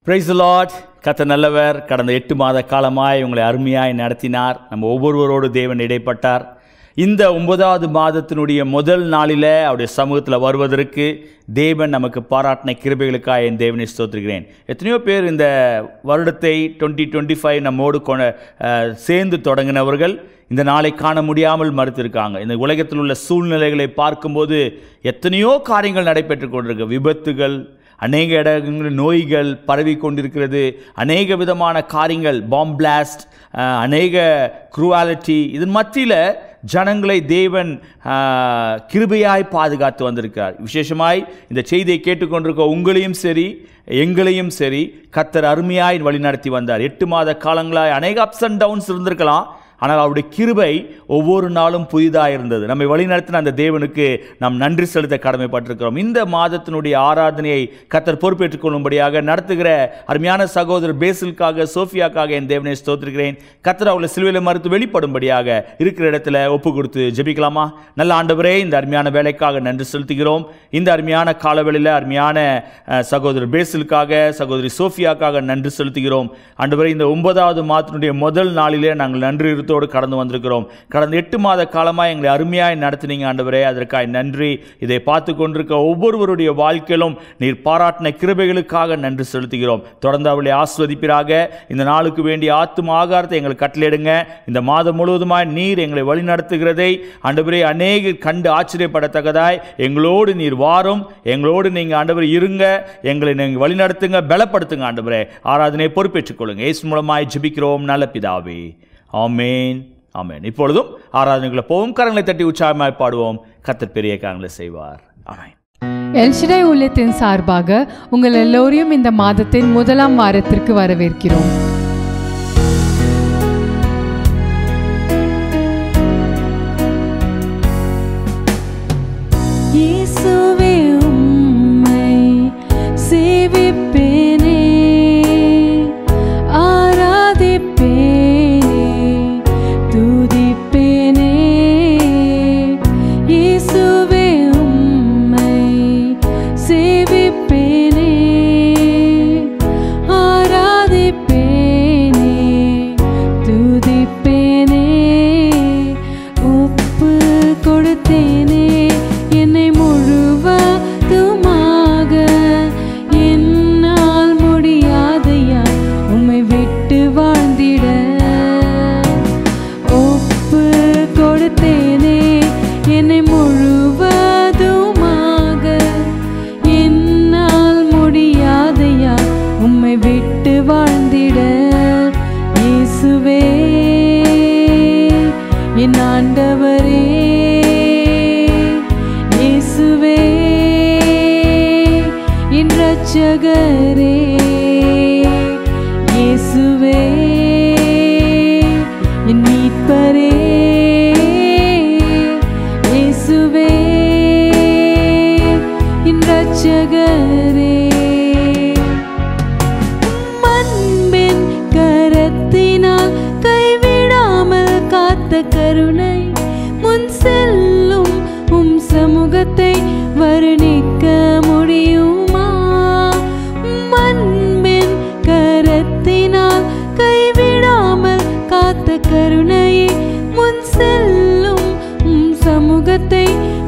Praise the Lord. கர்த்தர் நல்லவர். கடந்த 8 மாத காலமாய் உங்களை அருமையாய் நடத்தினார். நம்ம ஒவ்வொருவரோடு தேவன் இடைப்பட்டார். இந்த 9வது மாதத்தினுடைய முதல் நாளில் அவருடைய சமூகத்தில் வருவதற்கு தேவன் நமக்கு பாராட்டின கிருபைகளுக்காக என் தேவனை ஸ்தோத்திரிக்கிறேன். எத்தனையோ பேர் இந்த வருடத்தை 2025 நம்மோடு சேர்ந்து தொடங்கினவர்கள் இந்த நாளை காண முடியாமல் மறுத்திருக்காங்க. இந்த உலகத்தில் உள்ள சூழ்நிலைகளை பார்க்கும்போது எத்தனையோ காரியங்கள் நடைபெற்று கொண்டிருக்கு. விபத்துகள், அநேக இடங்களில் நோய்கள் பரவி கொண்டிருக்கிறது, அநேக விதமான காரியங்கள், பாம் பிளாஸ்ட், அநேக குரூவாலிட்டி. இதன் மத்தியில் ஜனங்களை தேவன் கிருபையாய் பாதுகாத்து வந்திருக்கிறார். விசேஷமாய் இந்த செய்தியை கேட்டுக்கொண்டிருக்க உங்களையும் சரி எங்களையும் சரி கர்த்தர் அருமையாய் வழிநடத்தி வந்தார். 8 மாத காலங்களாய் அநேக அப்ஸ் அண்ட் டவுன்ஸ் இருந்திருக்கலாம், ஆனால் அவருடைய கிருபை ஒவ்வொரு நாளும் புதிதாக இருந்தது. நம்மை வழிநடத்தின அந்த தேவனுக்கு நாம் நன்றி செலுத்த கடமைப்பட்டிருக்கிறோம். இந்த மாதத்தினுடைய ஆராதனையை கர்த்தர் பொறுப்பேற்றுக் கொள்ளும்படியாக நடத்துகிற அருமையான சகோதரர் பேசிலுக்காக, சோஃபியாக்காக என் தேவனை ஸ்தோத்திரிக்கிறேன். கர்த்தர் அவளை சிலுவையில் மறுத்து வெளிப்படும்படியாக இருக்கிற இடத்துல ஒப்பு கொடுத்து ஜெபிக்கலாமா? நல்ல ஆண்டவரே, இந்த அருமையான வேலைக்காக நன்றி செலுத்துகிறோம். இந்த அருமையான காலவெளியில் அருமையான சகோதரர் பேசிலுக்காக, சகோதரி சோஃபியாக்காக நன்றி செலுத்துகிறோம். ஆண்டவரே, இந்த 9வது மாதத்தினுடைய முதல் நாளிலே நாங்கள் நன்றி கடந்து வந்திருக்கிறோம். கடந்த 8 மாத காலமாக எங்களை அருமையாய் நடத்தினீங்க ஆண்டவரே, அதற்காக நன்றி. இதை பார்த்து கொண்டிருக்க ஒவ்வொருவருடைய வாழ்க்கையிலும் நீர் பாராட்டின கிருபைகளுக்காக நன்றி செலுத்துகிறோம். தொடர்ந்து அவளை ஆஸ்வதிப்பீராக. இந்த நாளுக்கு வேண்டிய ஆத்தும ஆகாரத்தை எங்களுக்கு கட்டளையிடுங்க. இந்த மாதம் முழுவதுமாய் நீர் எங்களை வழி நடத்துகிறதை ஆண்டவரே அநேக கண்டு ஆச்சரியப்படத்தக்கதாய் எங்களோடு நீர் வாரும், எங்களோடு நீங்கள் ஆண்டவரே இருங்க, எங்களை நீங்கள் வழி நடத்துங்க, பலப்படுத்துங்க ஆண்டவரே. ஆராதனை பொறுப்பேற்றுக் கொள்ளுங்க. இயேசு மூலமாய் ஜெபிக்கிறோம் நல்ல பிதாவே, ஆமென், ஆமென். இப்பொழுதும் ஆராதனைகளை போவோம். கரங்களை தட்டி உற்சாகமாய் பாடுவோம். கர்த்தர் பெரிய காரியங்களை செய்வார். ஆமென். எல் ஷடாய் ஊழியத்தின் சார்பாக உங்கள் எல்லோரையும் இந்த மாதத்தின் முதலாம் வாரத்திற்கு வரவேற்கிறோம். இயேசுவே உம்மை சேவிப்பேனே, கருணை முன் செல்லும் உம் சமூகத்தை வர்ணிக்க முடியுமா? அன்பின் கரத்தினால் கைவிடாமல் காத்த கருணையை முன் செல்லும் உம் சமூகத்தை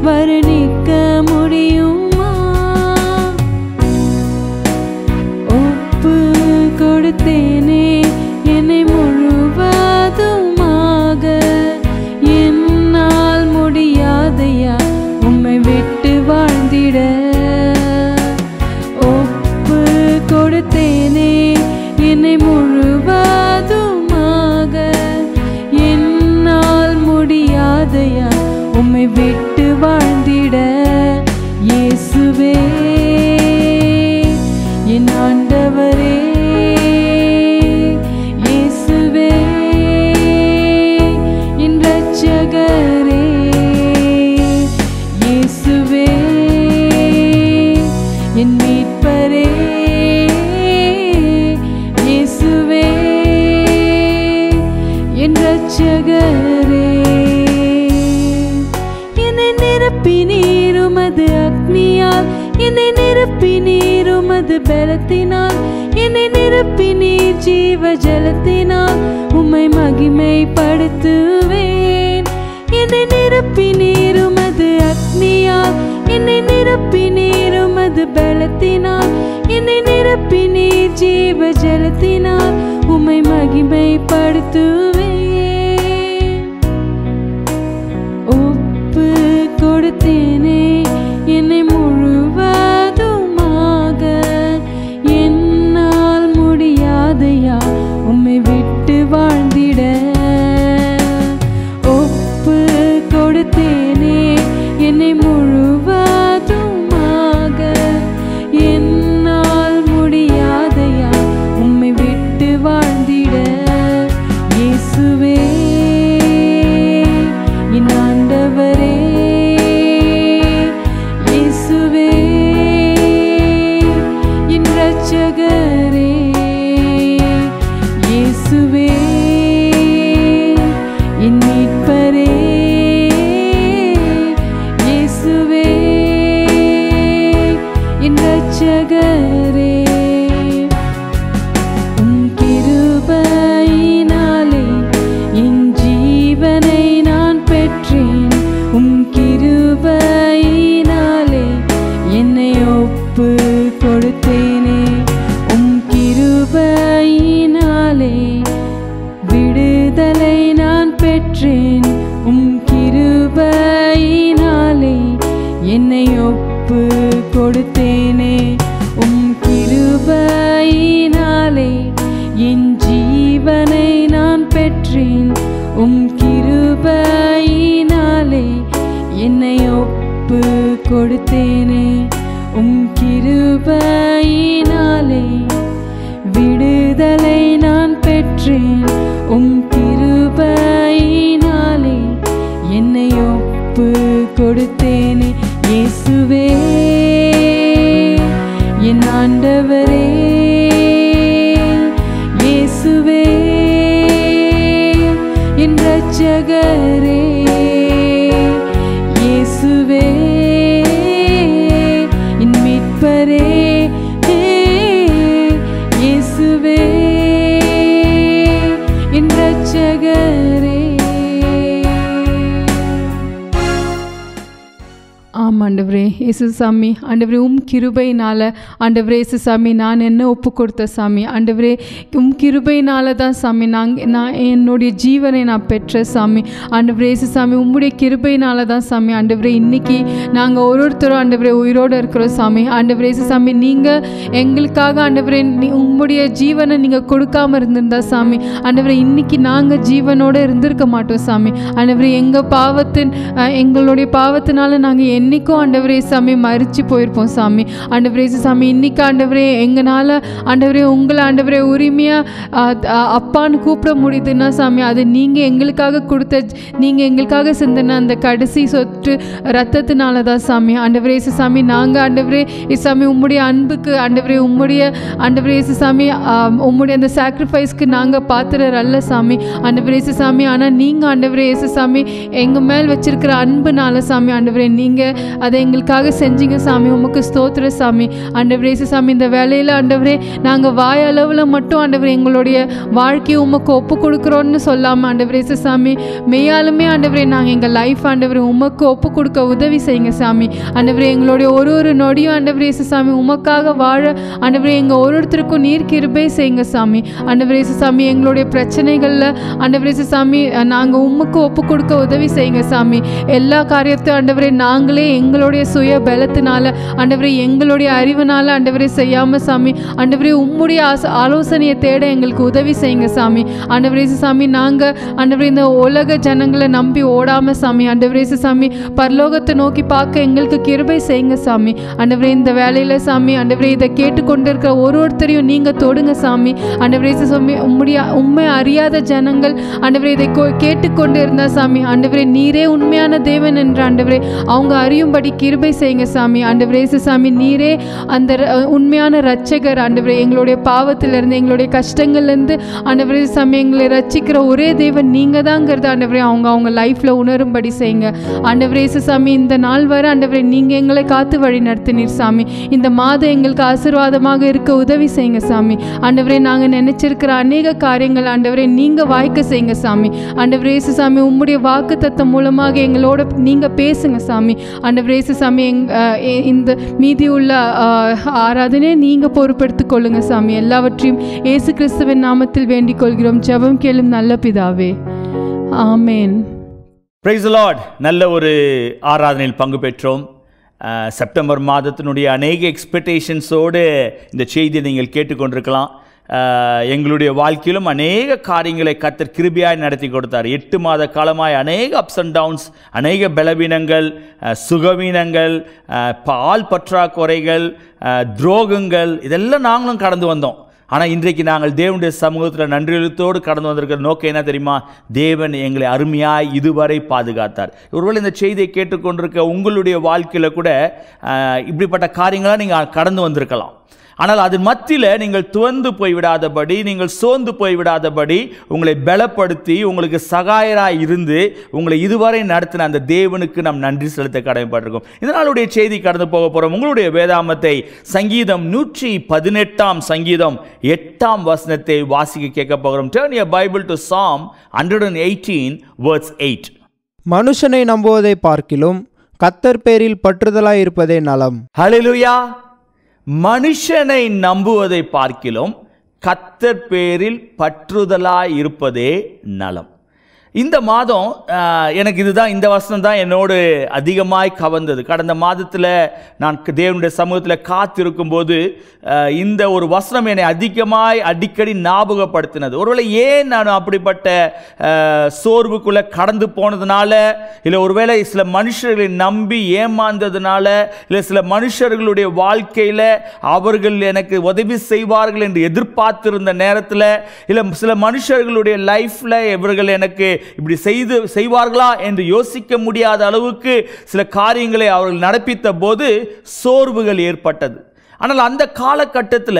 வர்ணிக்க முடியுமா? ஒப்பு கொடுத்தேனே என்னை முழுவதுமாக, என்னால் முடியாதையா உம்மை விட்டு வாழ்ந்திட. ஒப்பு கொடுத்தேனே என்னை முழுவதுமாக, என்னால் முடியாதையா உம்மை விட்டு வாழ்ந்திட. இயேசுவே என் ஆண்டவரே, இயேசுவே என் இரட்சகரே, இயேசுவே என் மீட்பரே, இயேசுவே என் இரட்சகரே. என்னை நிரப்பினீர் உமது அக்னியால், என்னை நிரப்பினீர் உமது பலத்தினால், என்னை நிரப்பினீர் ஜீவ ஜலத்தினால் உம்மை மகிமைப்படுத்துவேன். என்னை நிரப்பினீர் உமது அக்னியால், என்னை நிரப்பினீர் உமது பலத்தினால், என்னை நிரப்பினீர் ஜீவ ஜலத்தினால் உம்மை மகிமைப்படுத்துவேன். ஒப்பு கொடுத்தேனே என்னை முழுவதுமாக, என்னால் முடியாதையா உம்மை விட்டு வாழ்ந்திட. ஒப்பு கொடுத்தேனே என்னை முழுவதுமாக, என்னால் முடியாதையா உம்மை விட்டு வாழ்ந்திட. இயேசுவே என் ஆண்டவரே, இயேசுவே என் இரட்சகரே, இயேசுவே என் மீட்பரே, இயேசுவே என் இரட்சகரே. உம் கிருபையினாலே என் ஜீவனை நான் பெற்றேன். உம் கிருபையினாலே என்னை ஒப்பு கொடுத்தேனே. உம் கிருபையினாலே விடுதலை நான் பெற்றேன். உம் கிருபையினாலே என்னை ஒப்பு கொடுத்தேனே. உம் கிருபையினாலே என் ஜீவனை நான் பெற்றேன். உம் கிருபையினாலே என்னை ஒப்பு கொடுத்தேனே. உம் கிருபையினாலே விடுதலை நான் பெற்றேன். உம் கிருபையினாலே என்னை ஒப்பு கொடுத்தேனே. இயேசுவே என் ஆண்டவரே, இயேசுவே என் இரட்சகரே, இயேசுவே என் மீட்பரே, இயேசுவே என் இரட்சகரே. ஆமாம் ஆண்டவரே இயேசு சாமி, ஆண்டவரே உம் கிருபையினால் ஆண்டவரே இயேசு சாமி நான் என்ன ஒப்பு கொடுத்த சாமி, ஆண்டவரே உம் கிருபையினால தான் சாமி நான் என்னுடைய ஜீவனை நான் பெற்ற சாமி. ஆண்டவரே இயேசு சாமி உம்முடைய கிருபையினால தான் சாமி ஆண்டவரே இன்னைக்கு நாங்கள் ஒருத்தரும் ஆண்டவரே உயிரோடு இருக்கிறோம் சாமி. ஆண்டவரே இயேசு சாமி நீங்கள் எங்களுக்காக ஆண்டவரே உம்முடைய ஜீவனை நீங்கள் கொடுக்காமல் இருந்திருந்தா சாமி ஆண்டவரே இன்னைக்கு நாங்கள் ஜீவனோடு இருந்திருக்க மாட்டோம் சாமி. ஆண்டவரே எங்களுடைய பாவத்தினால நாங்கள் என்னைக்கும் ஆண்டவரே சாமி மறிச்சு போயிருப்போம் சாமி. ஆண்டவரே இயேசு சாமி இன்னைக்கு ஆண்டவரே எங்களால் ஆண்டவரே உங்களை ஆண்டவரே உரிமையாக அப்பான்னு கூப்பிட முடியுதுன்னா சாமி அது நீங்கள் எங்களுக்காக கொடுத்த, நீங்கள் எங்களுக்காக சிந்தின அந்த கடைசி சொட்டு ரத்தத்தினால தான் சாமி. ஆண்டவரே இயேசு சாமி நாங்கள் ஆண்டவரே இயேசு சாமி உம்முடைய அன்புக்கு ஆண்டவரே உம்முடைய ஆண்டவரே இயேசு சாமி உம்முடைய அந்த சாக்ரிஃபைஸ்க்கு நாங்கள் பாத்திரர் அல்ல சாமி. ஆண்டவரே இயேசு சாமி ஆனால் நீங்கள் ஆண்டவரே இயேசு சாமி எங்கள் மேல் வச்சிருக்கிற அன்புனால சாமி ஆண்டவரே நீங்கள் அதை எங்களுக்காக செஞ்சீங்க சாமி. உமக்கு ஸ்தோத்திர சாமி. ஆண்டவரே இயேசு சாமி இந்த வேலையில் ஆண்டவரே நாங்கள் வாயளவில் மட்டும் ஆண்டவரே எங்களுடைய வாழ்க்கையை உமக்கு ஒப்பு கொடுக்குறோன்னு சொல்லாமல் ஆண்டவரே இயேசு சாமி மெய்யாலுமே ஆண்டவரே நாங்கள் எங்கள் லைஃப் ஆண்டவரே உமக்கு ஒப்பு கொடுக்க உதவி செய்யுங்க சாமி. ஆண்டவரே எங்களுடைய ஒரு நொடியும் ஆண்டவரே இயேசு சாமி உமக்காக வாழ ஆண்டவரே எங்கள் ஒருத்தருக்கும் நீர் கிருபை செய்யுங்க சாமி. ஆண்டவரே இயேசு சாமி எங்களுடைய பிரச்சனைகளில் ஆண்டவரே இயேசு சாமி நாங்கள் உமக்கு ஒப்பு கொடுக்க உதவி செய்யுங்க சாமி. எல்லா காரியத்தையும் ஆண்டவரே நாங்களே எங்களுடைய சுய பலத்தினால ஆண்டவரே எங்களுடைய அறிவினால ஆண்டவரே செய்யாமல் சாமி ஆண்டவரே உம்முடைய ஆலோசனையை தேட எங்களுக்கு உதவி செய்யுங்க சாமி. ஆண்டவரே இயேசு சாமி நாங்கள் ஆண்டவரே இந்த உலக ஜனங்களை நம்பி ஓடாமல் சாமி ஆண்டவரே இயேசு சாமி பரலோகத்தை நோக்கி பார்க்க எங்களுக்கு கிருபை செய்யுங்க சாமி. ஆண்டவரே இந்த வேலையில் சாமி ஆண்டவரே இதை கேட்டுக்கொண்டு இருக்கிற ஒருத்தரையும் நீங்கள் தொடுங்க சாமி. ஆண்டவரே இயேசு சாமி உண்மை அறியாத ஜனங்கள் ஆண்டவரே இதை கேட்டுக்கொண்டு இருந்தா சாமி ஆண்டவரே நீரே உண்மையான தேவன் என்ற ஆண்டவரே அவங்க அறியும்படி கிருபை செய்யுங்க சாமி. ஆண்டவரே இயேசு சாமி, நீரே அந்த உண்மையான இரட்சகர் ஆண்டவரே. எங்களுடைய பாவத்திலிருந்து, எங்களுடைய கஷ்டங்கள்லேருந்து ஆண்டவரே இயேசு சாமி எங்களை ரட்சிக்கிற ஒரே தேவன் நீங்கள் தாங்கிறது ஆண்டவரே அவங்க லைஃப்பில் உணரும்படி செய்யுங்க ஆண்டவரே இயேசு சாமி. இந்த நாள் வரை ஆண்டவரே நீங்கள் எங்களை காத்து வழி நடத்தினீர் சாமி. இந்த மாதம் எங்களுக்கு ஆசீர்வாதமாக இருக்க உதவி செய்யுங்க சாமி. ஆண்டவரே நாங்கள் நினைச்சிருக்கிற அநேக காரியங்கள் ஆண்டவரே நீங்கள் வாய்க்க செய்யுங்க சாமி. ஆண்டவரே இயேசு சாமி, உம்முடைய வாக்குத்தத்தம் மூலமாக எங்களோட நீங்கள் பேசுங்க சாமி. ஆண்டவரே இயேசு சாமி, இந்த மீதி உள்ள ஆராதனையை நீங்கள் பொறுப்பெடுத்துக் கொள்ளுங்க சாமி. எல்லாவற்றையும் இயேசு கிறிஸ்துவின் நாமத்தில் வேண்டிக் கொள்கிறோம். ஜெபம் கேளும் நல்ல பிதாவே, ஆமென். Praise the Lord. நல்ல ஒரு ஆராதனையில் பங்கு பெற்றோம். செப்டம்பர் மாதத்தினுடைய அநேக எக்ஸ்பெக்டேஷன்ஸோடு இந்த செய்தியை நீங்கள் கேட்டுக்கொண்டிருக்கலாம். எங்களுடைய வாழ்க்கையிலும் அநேக காரியங்களை கர்த்தர் கிருபையாய் நடத்தி கொடுத்தார். 8 மாத காலமாய் அநேக அப்ஸ் அண்ட் டவுன்ஸ், அநேக பலவீனங்கள், சுகவீனங்கள், பால் பற்றாக்குறைகள், துரோகங்கள், இதெல்லாம் நாங்களும் கடந்து வந்தோம். ஆனால் இன்றைக்கு நாங்கள் தேவனுடைய சமூகத்தில் நன்றியெழுத்தோடு கடந்து வந்திருக்கிற நோக்கம் என்ன தெரியுமா? தேவன் எங்களை அருமையாய் இதுவரை பாதுகாத்தார். ஒருவேளை இந்த செய்தியை கேட்டுக்கொண்டிருக்க உங்களுடைய வாழ்க்கையில் கூட இப்படிப்பட்ட காரியங்களாக நீங்கள் கடந்து வந்திருக்கலாம். ஆனால் அதன் மத்தியில் நீங்கள் துவந்து போய்விடாதபடி, நீங்கள் சோர்ந்து போய்விடாதபடி உங்களை பலப்படுத்தி உங்களுக்கு சகாயராக இருந்து உங்களை இதுவரை நடத்தின அந்த தேவனுக்கு நாம் நன்றி செலுத்த கடமைப்பட்டிருக்கோம். இதனாலுடைய செய்தி கடந்து போக போகிறோம். உங்களுடைய வேதாமத்தை சங்கீதம் 118 சங்கீதம் 8 வாசிக்க கேட்க போகிறோம். Turn your Bible to Psalm 118 verse 8. மனுஷனை நம்புவதை பார்க்கிலும் கர்த்தர் பேரில் பற்றுதலாய் இருப்பதே நலம். ஹல்லேலூயா. மனுஷனை நம்புவதை பார்க்கிலும் கர்த்தர் பேரில் பற்றுதலாய் இருப்பதே நலம். இந்த மாதம் எனக்கு இந்த வசனம் தான் என்னோடு அதிகமாய் கவர்ந்தது. கடந்த மாதத்தில் நான் தேவனுடைய சமூகத்தில் காத்திருக்கும் போது இந்த ஒரு வசனம் என்னை அதிகமாய் அடிக்கடி ஞாபகப்படுத்தினது. ஒருவேளை ஏன் நான் அப்படிப்பட்ட சோர்வுக்குள்ளே கடந்து போனதுனால, இல்லை ஒருவேளை சில மனுஷர்களை நம்பி ஏமாந்ததுனால, இல்லை சில மனுஷர்களுடைய வாழ்க்கையில் அவர்கள் எனக்கு உதவி செய்வார்கள் என்று எதிர்பார்த்திருந்த நேரத்தில், இல்லை சில மனுஷர்களுடைய லைஃப்பில் இவர்கள் எனக்கு இப்படி செய்வார்களா என்று யோசிக்க முடியாத அளவுக்கு சில காரியங்களை அவர்கள் நடப்பித்த போது சோர்வுகள் ஏற்பட்டது. ஆனால் அந்த காலகட்டத்தில்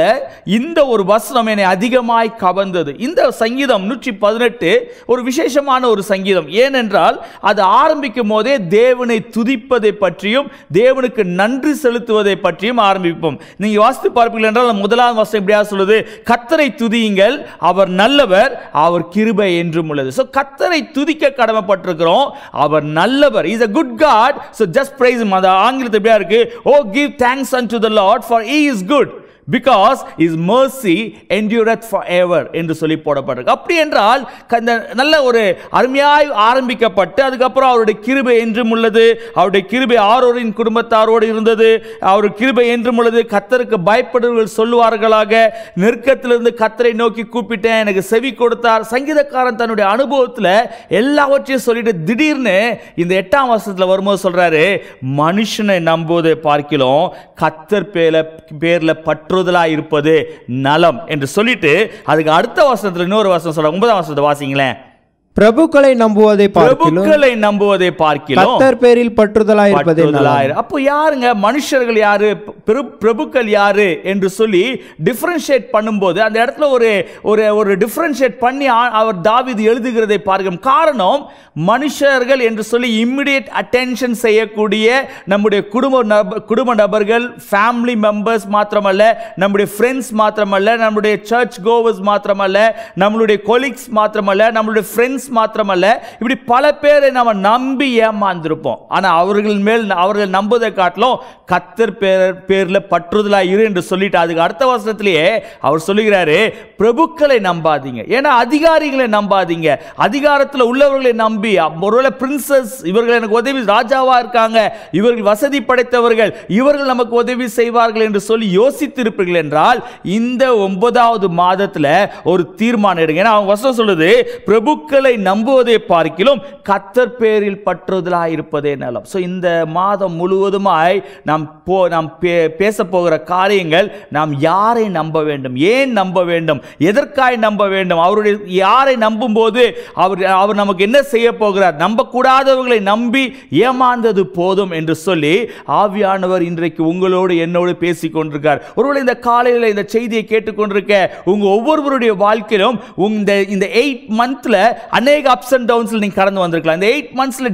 இந்த ஒரு வசனம் என்னை அதிகமாய் கவர்ந்தது. இந்த சங்கீதம் 118 ஒரு விசேஷமான ஒரு சங்கீதம். ஏனென்றால் அது ஆரம்பிக்கும் போதே தேவனை துதிப்பதை பற்றியும் தேவனுக்கு நன்றி செலுத்துவதை பற்றியும் ஆரம்பிப்போம். நீங்கள் வாசித்து பார்ப்பீர்கள் என்றால் முதலாவது வசனம் இப்படியா சொல்லுது, கர்த்தரை துதியுங்கள், அவர் நல்லவர், அவர் கிருபை என்றும் உள்ளது. ஸோ கர்த்தரை துதிக்க கடமைப்பட்டிருக்கிறோம். அவர் நல்லவர், is a good God, so just praise him. அது ஆங்கிலத்தில் எப்படியா இருக்கு, oh give thanks unto the Lord for he is good because his mercy endureth forever என்று சொல்லி போடப்பட்டிருக்கு. அப்படி என்றால் நல்ல ஒரு அருமையாய் ஆரம்பிக்கப்பட்டு அதுக்கப்புறம் அவருடைய கிருபை என்றும் உள்ளது, அவருடைய கிருபை ஆரோரின் குடும்பத்தாரோடு இருந்தது, அவருடைய கிருபை என்றும் உள்ளது, கர்த்தருக்கு பயப்படுவர்கள் சொல்லுவார்களாக, நெருக்கத்திலிருந்து கர்த்தரை நோக்கி கூப்பிட்டேன், எனக்கு செவி கொடுத்தார். சங்கீதக்காரன் தன்னுடைய அனுபவத்தில் எல்லாவற்றையும் சொல்லிட்டு திடீர்னு இந்த 8 வசனத்தில் வரும்போது சொல்றாரு, மனுஷனை நம்புவதை பார்க்கிலும் கர்த்தர் பேர்ல பற்று இருப்பது நலம் என்று சொல்லிட்டு அதுக்கு அடுத்த வசனத்துல இன்னொரு வசனம் சொல்ற 9 வசனத்தை வாசிங்களேன். பிரபுக்களை நம்புவதை பார்க்கிலும் கர்த்தர் பேரில் பற்றுதலாய் இருப்பதே நலம். அப்போ யாருங்க மனுஷர்கள், யாரு பிரபுக்கள் யாரு என்று சொல்லி டிஃபரன்ஷியேட் பண்ணும்போது அந்த இடத்துல ஒரு டிஃபரன்ஷியேட் பண்ணி அவர் தாவீது எழுதுகிறதை பார்க்கிறோம். காரணம், மனுஷர்கள் என்று சொல்லி இம்மிடியேட் அட்டென்ஷன் செய்யக்கூடிய நம்முடைய குடும்ப நபர்கள், ஃபேமிலி மெம்பர்ஸ் மாத்திரமல்ல, நம்முடைய ஃப்ரெண்ட்ஸ் மாத்திரமல்ல, நம்முடைய சர்ச் கோவர்ஸ் மாத்திரமல்ல, நம்மளுடைய கொலீக்ஸ் மாத்திரமல்ல, நம்மளுடைய ஃப்ரெண்ட்ஸ் மாத்திரமல்ல, இப்படி பல பேரை நம்ம நம்பி ஏமாந்திருப்போம். ஆனா அவர்கள் நம்புவதை காட்டிலும் கர்த்தர் பேர்ல பற்றுதலா இரு என்று சொல்லிட்டு அதுக்கு அடுத்த வசனத்திலேயே அவர் சொல்லுகிறாரு, பிரபுக்களை நம்பாதீங்க, ஏன்னா அதிகாரிகளை நம்பாதீங்க, அதிகாரத்தில் உள்ளவர்களை நம்பி, ஒருவேளை பிரின்சஸ் இவர்கள் எனக்கு உதவி, ராஜாவா இருக்காங்க, இவர்கள் வசதி படைத்தவர்கள், இவர்கள் நமக்கு உதவி செய்வார்கள் என்று சொல்லி யோசித்திருப்பீர்கள் என்றால் இந்த 9வது மாதத்தில் ஒரு தீர்மானம் எடுங்க. ஏன்னா அவங்க வசனம் சொல்லுது, பிரபுக்களை மனிதர்களை நம்புவதை பார்க்கிலும் கர்த்தர் பேரில் பற்றுதலாய் இருப்பதே நலம். ஸோ இந்த மாதம் முழுவதுமாய் நாம் பேச போகிற காரியங்கள், நாம் யாரை நம்ப வேண்டும், ஏன் நம்ப வேண்டும், எதற்காய் நம்ப வேண்டும், அவருடைய யாரை நம்பும் போது அவர் நமக்கு என்ன செய்ய போகிறார், நம்பக்கூடாதவர்களை நம்பி ஏமாந்தது போதும் என்று சொல்லி ஆவியானவர் இன்றைக்கு உங்களோடு என்னோடு பேசிக் கொண்டிருக்கார். ஒருவேளை இந்த காலையில் இந்த செய்தியை கேட்டுக்கொண்டிருக்க உங்க ஒவ்வொருவருடைய வாழ்க்கையிலும் இந்த 8 மந்த்ல அநேக அப்ஸ் அண்ட் டவுன்ஸ்ல நீங்க கடந்து வந்திருக்கலாம். இந்த 8 மந்த்ஸ்ல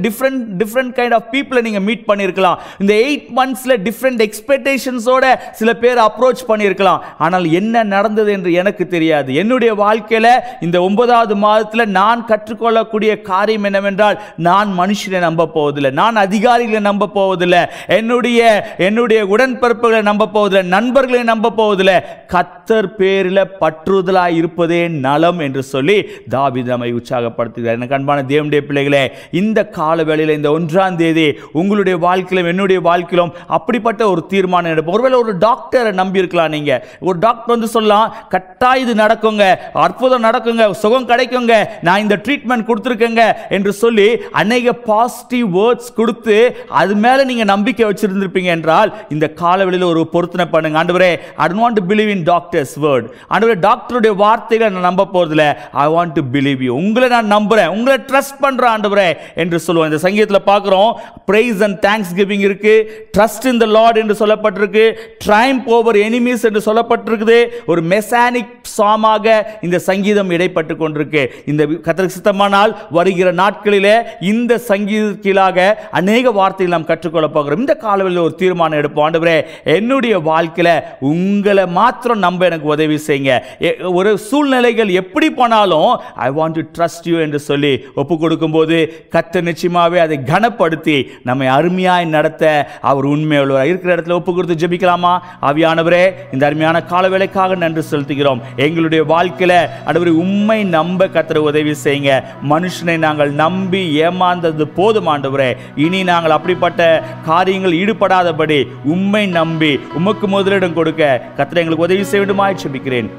டிஃபரெண்ட் கைண்ட் ஆஃப் பீப்புளை நீங்க மீட் பண்ணியிருக்கலாம். இந்த 8 மந்த்ஸ்ல டிஃபரெண்ட் எக்ஸ்பெக்டேஷன்ஸோட சில பேர் அப்ரோச் பண்ணியிருக்கலாம். ஆனால் என்ன நடந்தது என்று எனக்கு தெரியாது. என்னுடைய வாழ்க்கையில இந்த 9வது மாதத்தில் நான் கற்றுக்கொள்ளக்கூடிய காரியம் என்னவென்றால், நான் மனுஷனை நம்ப போவதில்லை, நான் அதிகாரிகளை நம்ப போவதில்லை, என்னுடைய உடன்பிறப்புகளை நம்ப போவதில்லை, நண்பர்களை நம்ப போவதில்லை, கர்த்தர் பேரில் பற்றுதலாய் இருப்பதே நலம் என்று சொல்லி தாவீது நம்மை உற்சாகப்படுத்துகிறார். எனக்கு அன்பான தேவனுடைய பிள்ளைகளே, இந்த கால வேளையில் இந்த 1ஆம் தேதி உங்களுடைய வாழ்க்கையிலும் என்னுடைய வாழ்க்கையிலும் அப்படிப்பட்ட ஒரு தீர்மானம் எடுப்போம். ஒருவேளை ஒரு டாக்டரை நம்பி இருக்கலாம். நீங்க ஒரு டாக்டர் வந்து சொல்லலாம், கட்டாயம் இது நடக்குங்க, அற்புதம் நடக்குங்க, சுகம் கிடைக்குங்க, நான் இந்த ட்ரீட்மெண்ட் கொடுத்துருக்கேங்க என்று சொல்லி அநேக பாசிட்டிவ் வேர்ட்ஸ் கொடுத்து அது மேல நீங்க நம்பிக்கை வச்சிருந்திருப்பீங்க என்றால், இந்த காலவெளியில் ஒரு பொருத்தனை பண்ணுங்க. ஆண்டவரே, I don't want to believe in doctor's word. ஆண்டவரே, டாக்டருடைய வார்த்தைகளை நான் நம்ப போறதில்லை. I want to believe you. உங்களை நான் நம்புறேன், உங்களை ட்ரஸ்ட் பண்றேன் ஆண்டவரே என்று சொல்லுவோம். இந்த சங்கீதத்தில் பார்க்கிறோம், praise and thanksgiving இருக்கு, trust in the Lord என்று சொல்லப்பட்டிருக்கு, triumph over enemies என்று சொல்லப்பட்டிருக்குது. ஒரு மெசானிக் சாமாக இந்த சங்கீதம் இடைப்பட்டு கொண்டிருக்கு. இந்த கர்த்தருக்கு சித்தமானால் வருகிற நாட்களிலே இந்த சங்கீதத்திலாக அநேக வார்த்தைகள் நாம் கற்றுக்கொள்ள போகிறோம். இந்த காலவெளியில் ஒரு தீர்மானம் எடுப்போம். ஆண்டவரே, என்னுடைய வாழ்க்கையில உங்களை மாத்திரம் நம்ப எனக்கு உதவி செய்யுங்க. ஒரு சூழ்நிலைகள் எப்படி போனாலும் I want to trust you என்று சொல்லி ஒப்பு கொடுக்கும் போது கர்த்தர் நிச்சயமாவே அதை கனப்படுத்தி நம்மை அருமையாய் நடத்த அவர் உண்மையுள்ளவர். இருக்கிற இடத்துல ஒப்பு கொடுத்து ஜெபிக்கலாமா? ஆவியானவரே, இந்த அருமையான காலவேளைக்காக நன்றி செலுத்துகிறோம். எங்களுடைய வாழ்க்கையில ஆண்டவரே, உம்மை நம்ப கர்த்தர் உதவி செய்யுங்க. மனுஷனை நாங்கள் நம்பி ஏமாந்தது போதும் ஆண்டவரே. இனி நாங்கள் அப்படிப்பட்ட காரியங்கள் ஈடுபடாதபடி உம்மை நம்பி உமக்கு முதலிடம் கொடுக்க கர்த்தர் எங்களுக்கு உதவி செய்ய வேண்டுமாய் ஜெபிக்கிறேன்.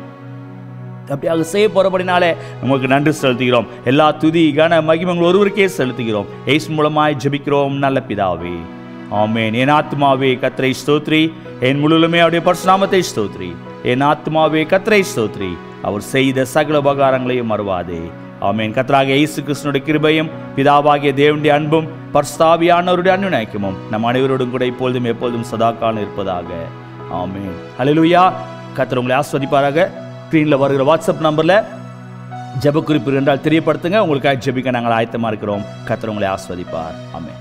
அப்படியாக செய்ய போறபடினாலே உங்களுக்கு நன்றி செலுத்துகிறோம். எல்லா துதி கன மகிமைகள் ஒருவருக்கே செலுத்துகிறோம். இயேசு மூலமாய் ஜெபிக்கிறோம் நல்ல பிதாவே, ஆமென். என் ஆத்துமாவே கர்த்தரை ஸ்தோத்திரி, என் முழுவதுமே அவருடைய பரிசுத்த நாமத்தை ஸ்தோத்திரி. என் ஆத்துமாவே கர்த்தரை ஸ்தோத்திரி, அவர் செய்த சகல உபகாரங்களையும் மறவாதே. ஆமென். கர்த்தராகிய இயேசு கிறிஸ்துவின் கிருபையும் பிதாவாகிய தேவனுடைய அன்பும் பரிசுத்த ஆவியானவருடைய அன்பினைக்கும் நம் அனைவரோடும் கூட இப்பொழுதும் எப்பொழுதும் சதாகாலம் இருப்பதாக. ஆமென். ஹல்லேலூயா. கர்த்தர் உங்களை ஆசீர்வதிப்பாராக. ஸ்க்ரீனில் வருகிற வாட்ஸ்அப் நம்பரில் ஜெப குறிப்பு என்றால் தெரியப்படுத்துங்க. உங்களுக்காக ஜெபிக்க நாங்கள் ஆயத்தமாக இருக்கிறோம். கர்த்தர் உங்களை ஆசீர்வதிப்பார். ஆமென்.